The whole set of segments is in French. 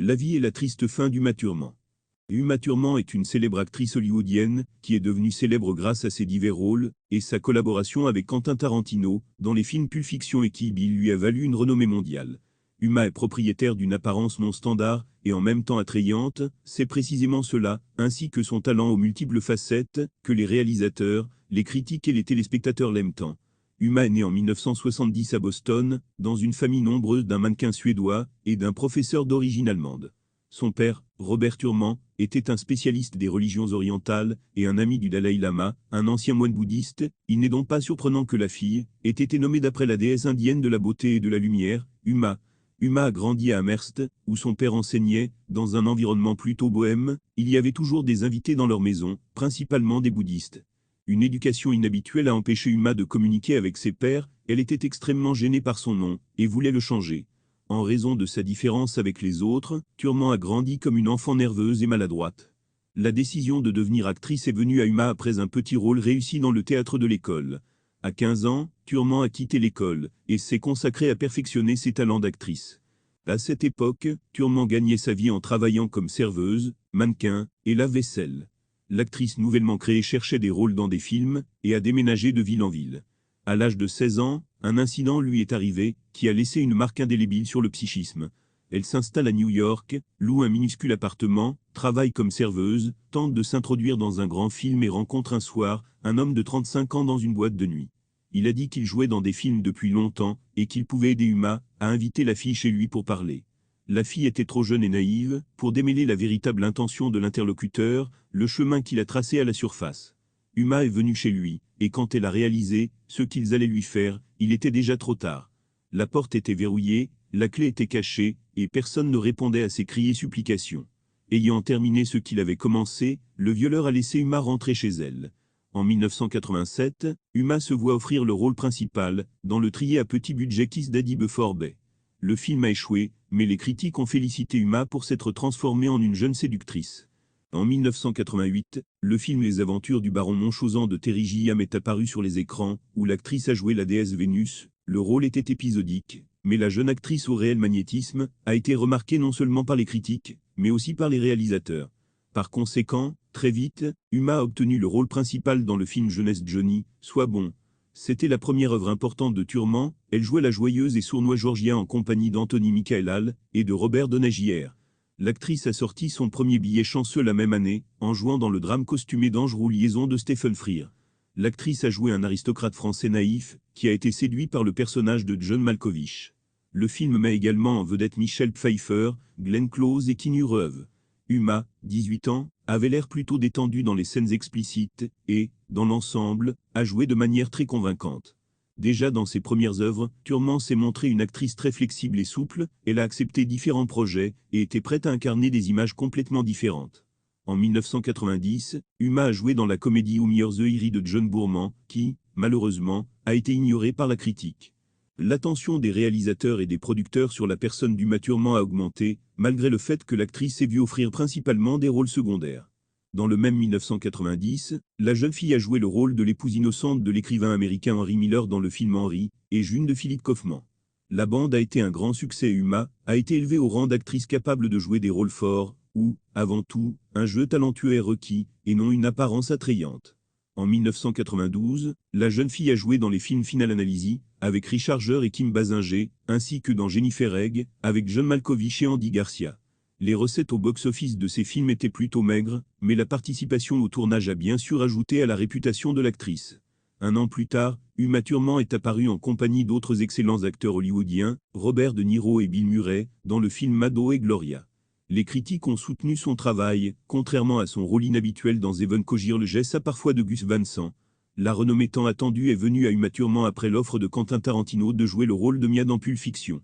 La vie et la triste fin d'Uma Thurman. Uma Thurman est une célèbre actrice hollywoodienne qui est devenue célèbre grâce à ses divers rôles et sa collaboration avec Quentin Tarantino dans les films Pulp Fiction et Kill Bill lui a valu une renommée mondiale. Uma est propriétaire d'une apparence non standard et en même temps attrayante, c'est précisément cela, ainsi que son talent aux multiples facettes, que les réalisateurs, les critiques et les téléspectateurs l'aiment tant. Uma est née en 1970 à Boston, dans une famille nombreuse d'un mannequin suédois et d'un professeur d'origine allemande. Son père, Robert Thurman, était un spécialiste des religions orientales et un ami du Dalai Lama, un ancien moine bouddhiste. Il n'est donc pas surprenant que la fille ait été nommée d'après la déesse indienne de la beauté et de la lumière, Uma. Uma a grandi à Amherst, où son père enseignait, dans un environnement plutôt bohème. Il y avait toujours des invités dans leur maison, principalement des bouddhistes. Une éducation inhabituelle a empêché Uma de communiquer avec ses pairs. Elle était extrêmement gênée par son nom et voulait le changer. En raison de sa différence avec les autres, Thurman a grandi comme une enfant nerveuse et maladroite. La décision de devenir actrice est venue à Uma après un petit rôle réussi dans le théâtre de l'école. À 15 ans, Thurman a quitté l'école et s'est consacrée à perfectionner ses talents d'actrice. À cette époque, Thurman gagnait sa vie en travaillant comme serveuse, mannequin et lave-vaisselle. L'actrice nouvellement créée cherchait des rôles dans des films et a déménagé de ville en ville. À l'âge de 16 ans, un incident lui est arrivé qui a laissé une marque indélébile sur le psychisme. Elle s'installe à New York, loue un minuscule appartement, travaille comme serveuse, tente de s'introduire dans un grand film et rencontre un soir un homme de 35 ans dans une boîte de nuit. Il a dit qu'il jouait dans des films depuis longtemps et qu'il pouvait aider Uma à inviter la fille chez lui pour parler. La fille était trop jeune et naïve pour démêler la véritable intention de l'interlocuteur, le chemin qu'il a tracé à la surface. Uma est venue chez lui, et quand elle a réalisé ce qu'ils allaient lui faire, il était déjà trop tard. La porte était verrouillée, la clé était cachée, et personne ne répondait à ses cris et supplications. Ayant terminé ce qu'il avait commencé, le violeur a laissé Uma rentrer chez elle. En 1987, Uma se voit offrir le rôle principal, dans le thriller à petit budget Kiss Daddy Before Bay. Le film a échoué, mais les critiques ont félicité Uma pour s'être transformée en une jeune séductrice. En 1988, le film Les Aventures du baron Munchausen de Terry Gilliam est apparu sur les écrans, où l'actrice a joué la déesse Vénus. Le rôle était épisodique, mais la jeune actrice au réel magnétisme a été remarquée non seulement par les critiques, mais aussi par les réalisateurs. Par conséquent, très vite, Uma a obtenu le rôle principal dans le film jeunesse Johnny, Sois bon. C'était la première œuvre importante de Thurman. Elle jouait la joyeuse et sournoise Georgia en compagnie d'Anthony Michael Hall et de Robert Donagier. L'actrice a sorti son premier billet chanceux la même année, en jouant dans le drame costumé d'Ange Roux Liaison de Stephen Frears. L'actrice a joué un aristocrate français naïf, qui a été séduit par le personnage de John Malkovich. Le film met également en vedette Michelle Pfeiffer, Glenn Close et Keanu Reeves. Uma, 18 ans, avait l'air plutôt détendue dans les scènes explicites et, dans l'ensemble, a joué de manière très convaincante. Déjà dans ses premières œuvres, Thurman s'est montrée une actrice très flexible et souple. Elle a accepté différents projets et était prête à incarner des images complètement différentes. En 1990, Uma a joué dans la comédie Humor the Eerie de John Boorman, qui, malheureusement, a été ignorée par la critique. L'attention des réalisateurs et des producteurs sur la personne d'Uma Thurman a augmenté, malgré le fait que l'actrice s'est vue offrir principalement des rôles secondaires. Dans le même 1990, la jeune fille a joué le rôle de l'épouse innocente de l'écrivain américain Henry Miller dans le film Henry et June de Philippe Kaufman. La bande a été un grand succès et Uma a été élevée au rang d'actrice capable de jouer des rôles forts, où, avant tout, un jeu talentueux est requis et non une apparence attrayante. En 1992, la jeune fille a joué dans les films Final Analysis, avec Richard Gere et Kim Basinger, ainsi que dans Jennifer Egg, avec John Malkovich et Andy Garcia. Les recettes au box-office de ces films étaient plutôt maigres, mais la participation au tournage a bien sûr ajouté à la réputation de l'actrice. Un an plus tard, Uma Thurman est apparue en compagnie d'autres excellents acteurs hollywoodiens, Robert De Niro et Bill Murray, dans le film Mado et Gloria. Les critiques ont soutenu son travail, contrairement à son rôle inhabituel dans Evan Cogir le geste parfois de Gus Van Sant. La renommée tant attendue est venue à Uma Thurman après l'offre de Quentin Tarantino de jouer le rôle de Mia dans Pulp Fiction.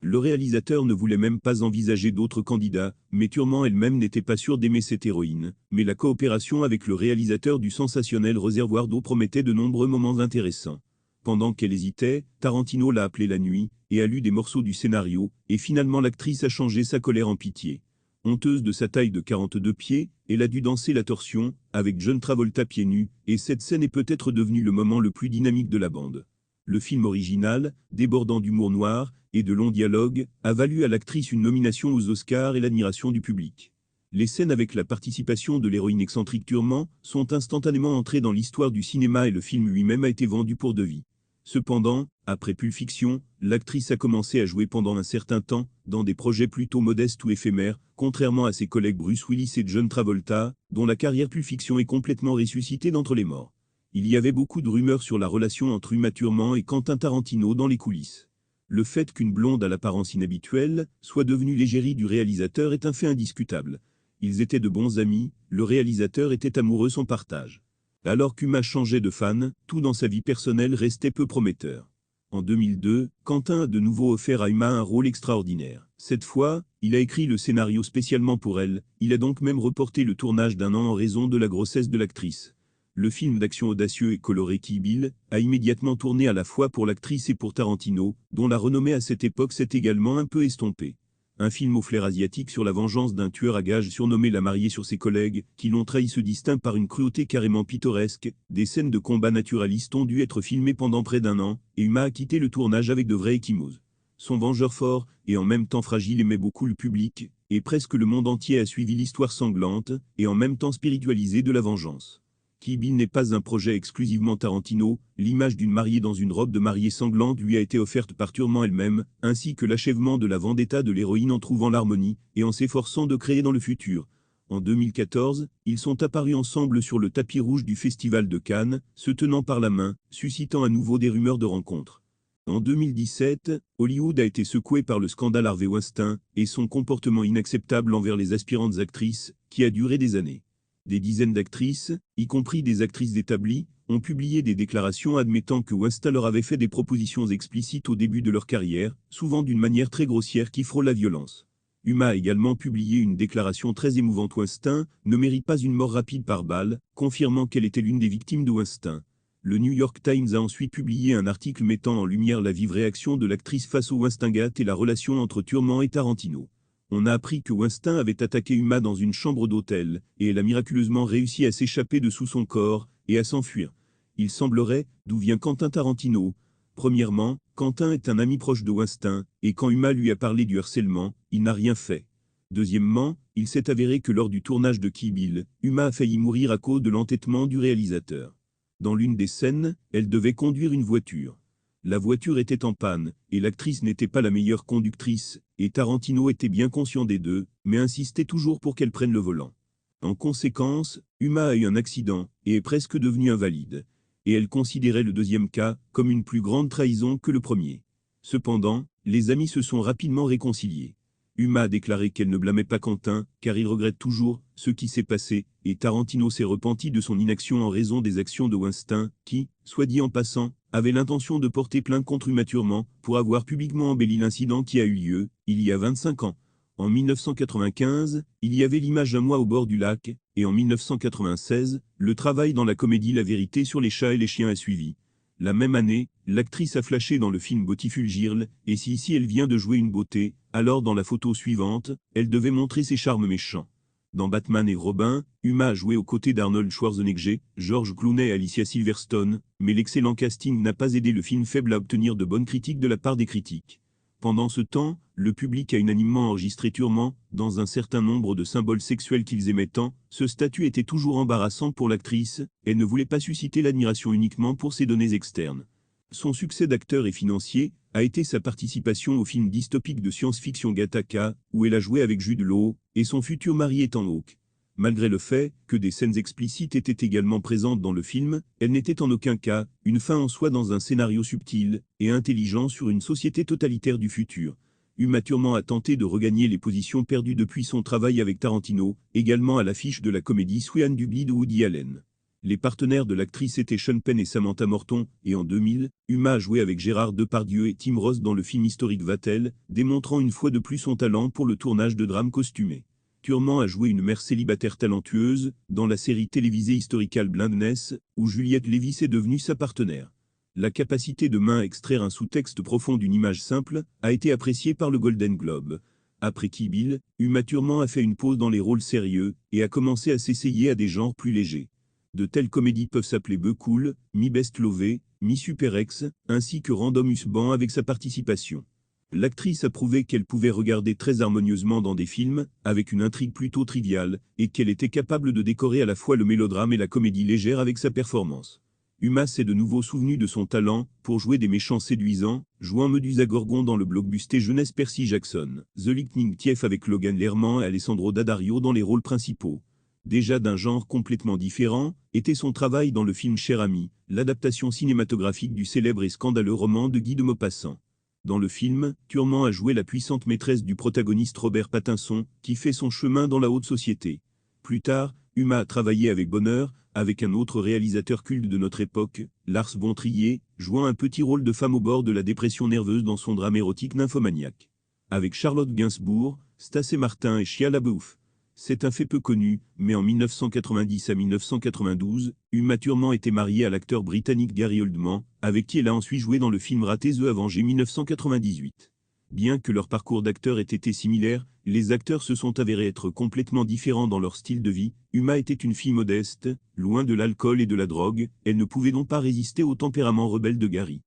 Le réalisateur ne voulait même pas envisager d'autres candidats, mais Thurman elle-même n'était pas sûre d'aimer cette héroïne. Mais la coopération avec le réalisateur du sensationnel Réservoir d'eau promettait de nombreux moments intéressants. Pendant qu'elle hésitait, Tarantino l'a appelée la nuit, et a lu des morceaux du scénario, et finalement l'actrice a changé sa colère en pitié. Honteuse de sa taille de 42 pieds, elle a dû danser la torsion, avec John Travolta pieds nus, et cette scène est peut-être devenue le moment le plus dynamique de la bande. Le film original, débordant d'humour noir et de longs dialogues, a valu à l'actrice une nomination aux Oscars et l'admiration du public. Les scènes avec la participation de l'héroïne excentrique Turman sont instantanément entrées dans l'histoire du cinéma et le film lui-même a été vendu pour de vie. Cependant, après Pulp Fiction, l'actrice a commencé à jouer pendant un certain temps dans des projets plutôt modestes ou éphémères, contrairement à ses collègues Bruce Willis et John Travolta, dont la carrière Pulp Fiction est complètement ressuscitée d'entre les morts. Il y avait beaucoup de rumeurs sur la relation entre Uma Thurman et Quentin Tarantino dans les coulisses. Le fait qu'une blonde à l'apparence inhabituelle soit devenue l'égérie du réalisateur est un fait indiscutable. Ils étaient de bons amis, le réalisateur était amoureux sans partage. Alors qu'Uma changeait de fan, tout dans sa vie personnelle restait peu prometteur. En 2002, Quentin a de nouveau offert à Uma un rôle extraordinaire. Cette fois, il a écrit le scénario spécialement pour elle, il a donc même reporté le tournage d'un an en raison de la grossesse de l'actrice. Le film d'action audacieux et coloré Kill Bill a immédiatement tourné à la fois pour l'actrice et pour Tarantino, dont la renommée à cette époque s'est également un peu estompée. Un film au flair asiatique sur la vengeance d'un tueur à gages surnommé La Mariée sur ses collègues, qui l'ont trahi, se distingue par une cruauté carrément pittoresque. Des scènes de combat naturalistes ont dû être filmées pendant près d'un an, et Uma a quitté le tournage avec de vrais ecchymoses. Son vengeur fort, et en même temps fragile, aimait beaucoup le public, et presque le monde entier a suivi l'histoire sanglante, et en même temps spiritualisée de la vengeance. Kill Bill n'est pas un projet exclusivement Tarantino, l'image d'une mariée dans une robe de mariée sanglante lui a été offerte par Thurman elle-même, ainsi que l'achèvement de la vendetta de l'héroïne en trouvant l'harmonie, et en s'efforçant de créer dans le futur. En 2014, ils sont apparus ensemble sur le tapis rouge du Festival de Cannes, se tenant par la main, suscitant à nouveau des rumeurs de rencontres. En 2017, Hollywood a été secoué par le scandale Harvey Weinstein, et son comportement inacceptable envers les aspirantes actrices, qui a duré des années. Des dizaines d'actrices, y compris des actrices établies, ont publié des déclarations admettant que Weinstein leur avait fait des propositions explicites au début de leur carrière, souvent d'une manière très grossière qui frôle la violence. Uma a également publié une déclaration très émouvante. Weinstein ne mérite pas une mort rapide par balle, confirmant qu'elle était l'une des victimes de Weinstein. Le New York Times a ensuite publié un article mettant en lumière la vive réaction de l'actrice face au Weinsteingate et la relation entre Thurman et Tarantino. On a appris que Weinstein avait attaqué Uma dans une chambre d'hôtel, et elle a miraculeusement réussi à s'échapper de sous son corps, et à s'enfuir. Il semblerait, d'où vient Quentin Tarantino. Premièrement, Quentin est un ami proche de Weinstein, et quand Uma lui a parlé du harcèlement, il n'a rien fait. Deuxièmement, il s'est avéré que lors du tournage de Kill Bill, Uma a failli mourir à cause de l'entêtement du réalisateur. Dans l'une des scènes, elle devait conduire une voiture. La voiture était en panne, et l'actrice n'était pas la meilleure conductrice, et Tarantino était bien conscient des deux, mais insistait toujours pour qu'elle prenne le volant. En conséquence, Uma a eu un accident, et est presque devenue invalide. Et elle considérait le deuxième cas comme une plus grande trahison que le premier. Cependant, les amis se sont rapidement réconciliés. Uma a déclaré qu'elle ne blâmait pas Quentin, car il regrette toujours ce qui s'est passé, et Tarantino s'est repenti de son inaction en raison des actions de Weinstein, qui, soit dit en passant, avait l'intention de porter plainte contre Uma Thurman pour avoir publiquement embelli l'incident qui a eu lieu, il y a 25 ans. En 1995, il y avait l'image d'un mois au bord du lac, et en 1996, le travail dans la comédie La Vérité sur les chats et les chiens a suivi. La même année, l'actrice a flashé dans le film Botiful-Girl, et si ici elle vient de jouer une beauté, alors dans la photo suivante, elle devait montrer ses charmes méchants. Dans Batman et Robin, Uma a joué aux côtés d'Arnold Schwarzenegger, George Clooney et Alicia Silverstone, mais l'excellent casting n'a pas aidé le film faible à obtenir de bonnes critiques de la part des critiques. Pendant ce temps, le public a unanimement enregistré Thurman, dans un certain nombre de symboles sexuels qu'ils aimaient tant. Ce statut était toujours embarrassant pour l'actrice, elle ne voulait pas susciter l'admiration uniquement pour ses données externes. Son succès d'acteur et financier a été sa participation au film dystopique de science-fiction Gattaca, où elle a joué avec Jude Law, et son futur mari Ethan Hawke. Malgré le fait que des scènes explicites étaient également présentes dans le film, elle n'était en aucun cas une fin en soi dans un scénario subtil et intelligent sur une société totalitaire du futur. Uma Thurman a tenté de regagner les positions perdues depuis son travail avec Tarantino, également à l'affiche de la comédie Sweet and Ugly de Woody Allen. Les partenaires de l'actrice étaient Sean Penn et Samantha Morton, et en 2000, Uma a joué avec Gérard Depardieu et Tim Roth dans le film historique Vatel, démontrant une fois de plus son talent pour le tournage de drames costumés. Thurman a joué une mère célibataire talentueuse, dans la série télévisée Historical Blindness, où Juliette Lewis est devenue sa partenaire. La capacité de Uma à extraire un sous-texte profond d'une image simple a été appréciée par le Golden Globe. Après Kill Bill, Uma Thurman a fait une pause dans les rôles sérieux, et a commencé à s'essayer à des genres plus légers. De telles comédies peuvent s'appeler Be Cool, Mi Best Love, Mi Super Ex, ainsi que Random Husband avec sa participation. L'actrice a prouvé qu'elle pouvait regarder très harmonieusement dans des films, avec une intrigue plutôt triviale, et qu'elle était capable de décorer à la fois le mélodrame et la comédie légère avec sa performance. Uma s'est de nouveau souvenu de son talent pour jouer des méchants séduisants, jouant Medusa Gorgon dans le blockbuster jeunesse Percy Jackson, The Lightning Thief avec Logan Lerman et Alessandro Daddario dans les rôles principaux. Déjà d'un genre complètement différent, était son travail dans le film Cher Ami, l'adaptation cinématographique du célèbre et scandaleux roman de Guy de Maupassant. Dans le film, Thurman a joué la puissante maîtresse du protagoniste Robert Pattinson, qui fait son chemin dans la haute société. Plus tard, Uma a travaillé avec bonheur, avec un autre réalisateur culte de notre époque, Lars von Trier, jouant un petit rôle de femme au bord de la dépression nerveuse dans son drame érotique nymphomaniaque. Avec Charlotte Gainsbourg, Stacey Martin et Shia LaBeouf. C'est un fait peu connu, mais en 1990 à 1992, Uma Thurman était mariée à l'acteur britannique Gary Oldman, avec qui elle a ensuite joué dans le film raté The Avengers 1998. Bien que leur parcours d'acteur ait été similaire, les acteurs se sont avérés être complètement différents dans leur style de vie. Uma était une fille modeste, loin de l'alcool et de la drogue, elle ne pouvait donc pas résister au tempérament rebelle de Gary.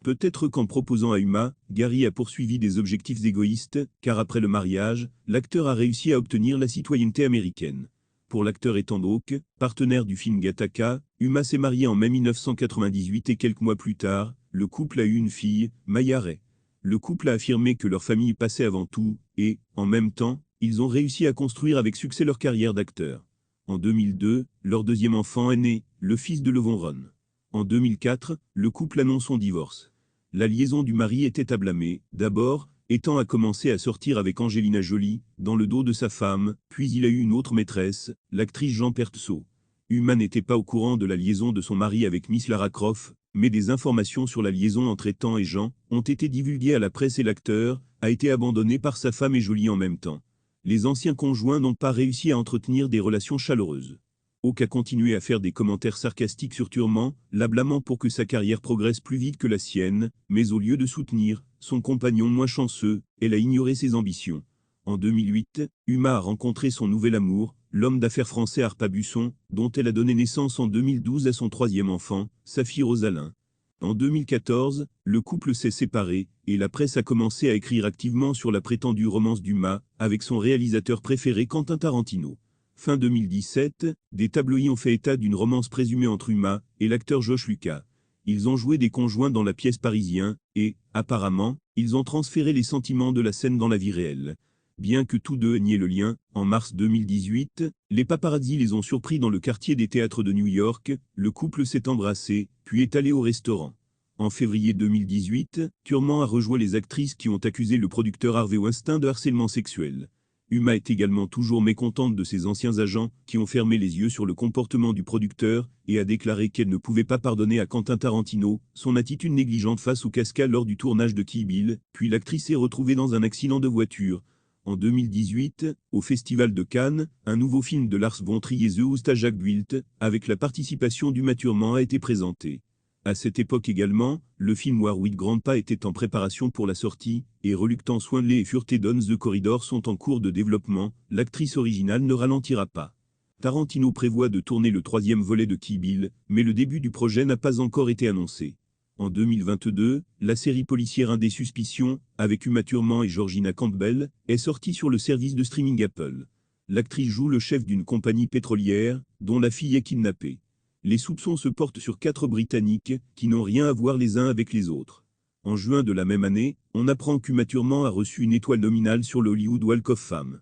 Peut-être qu'en proposant à Uma, Gary a poursuivi des objectifs égoïstes, car après le mariage, l'acteur a réussi à obtenir la citoyenneté américaine. Pour l'acteur étant donc partenaire du film Gattaca, Uma s'est mariée en mai 1998 et quelques mois plus tard, le couple a eu une fille, Maya Ray. Le couple a affirmé que leur famille passait avant tout, et, en même temps, ils ont réussi à construire avec succès leur carrière d'acteur. En 2002, leur deuxième enfant est né, le fils de Levon Ron. En 2004, le couple annonce son divorce. La liaison du mari était à blâmer, d'abord, étant à commencer à sortir avec Angelina Jolie, dans le dos de sa femme, puis il a eu une autre maîtresse, l'actrice Jean Pertso. Uma n'était pas au courant de la liaison de son mari avec Miss Lara Croft, mais des informations sur la liaison entre Ethan et Jean ont été divulguées à la presse et l'acteur a été abandonné par sa femme et Jolie en même temps. Les anciens conjoints n'ont pas réussi à entretenir des relations chaleureuses. Hawke a continué à faire des commentaires sarcastiques sur Thurman, la blâmant pour que sa carrière progresse plus vite que la sienne, mais au lieu de soutenir son compagnon moins chanceux, elle a ignoré ses ambitions. En 2008, Uma a rencontré son nouvel amour, l'homme d'affaires français Arpa Busson, dont elle a donné naissance en 2012 à son troisième enfant, sa fille Rosalyn. En 2014, le couple s'est séparé, et la presse a commencé à écrire activement sur la prétendue romance d'Uma, avec son réalisateur préféré Quentin Tarantino. Fin 2017, des tabloïds ont fait état d'une romance présumée entre Uma et l'acteur Josh Lucas. Ils ont joué des conjoints dans la pièce Parisien, et, apparemment, ils ont transféré les sentiments de la scène dans la vie réelle. Bien que tous deux aient nié le lien, en mars 2018, les paparazzi les ont surpris dans le quartier des théâtres de New York, le couple s'est embrassé, puis est allé au restaurant. En février 2018, Thurman a rejoint les actrices qui ont accusé le producteur Harvey Weinstein de harcèlement sexuel. Uma est également toujours mécontente de ses anciens agents qui ont fermé les yeux sur le comportement du producteur et a déclaré qu'elle ne pouvait pas pardonner à Quentin Tarantino son attitude négligente face au cascade lors du tournage de Kill Bill, puis l'actrice est retrouvée dans un accident de voiture. En 2018, au Festival de Cannes, un nouveau film de Lars von Trier The Host à Jacques Wilt, avec la participation d'Uma Thurman a été présenté. À cette époque également, le film War with Grandpa était en préparation pour la sortie, et Reluctance Swindley et Furté Down the Corridor sont en cours de développement, l'actrice originale ne ralentira pas. Tarantino prévoit de tourner le troisième volet de Kill Bill, mais le début du projet n'a pas encore été annoncé. En 2022, la série policière Un des suspicions, avec Uma Thurman et Georgina Campbell, est sortie sur le service de streaming Apple. L'actrice joue le chef d'une compagnie pétrolière, dont la fille est kidnappée. Les soupçons se portent sur 4 Britanniques, qui n'ont rien à voir les uns avec les autres. En juin de la même année, on apprend qu'Uma Thurman a reçu une étoile nominale sur le Hollywood Walk of Fame.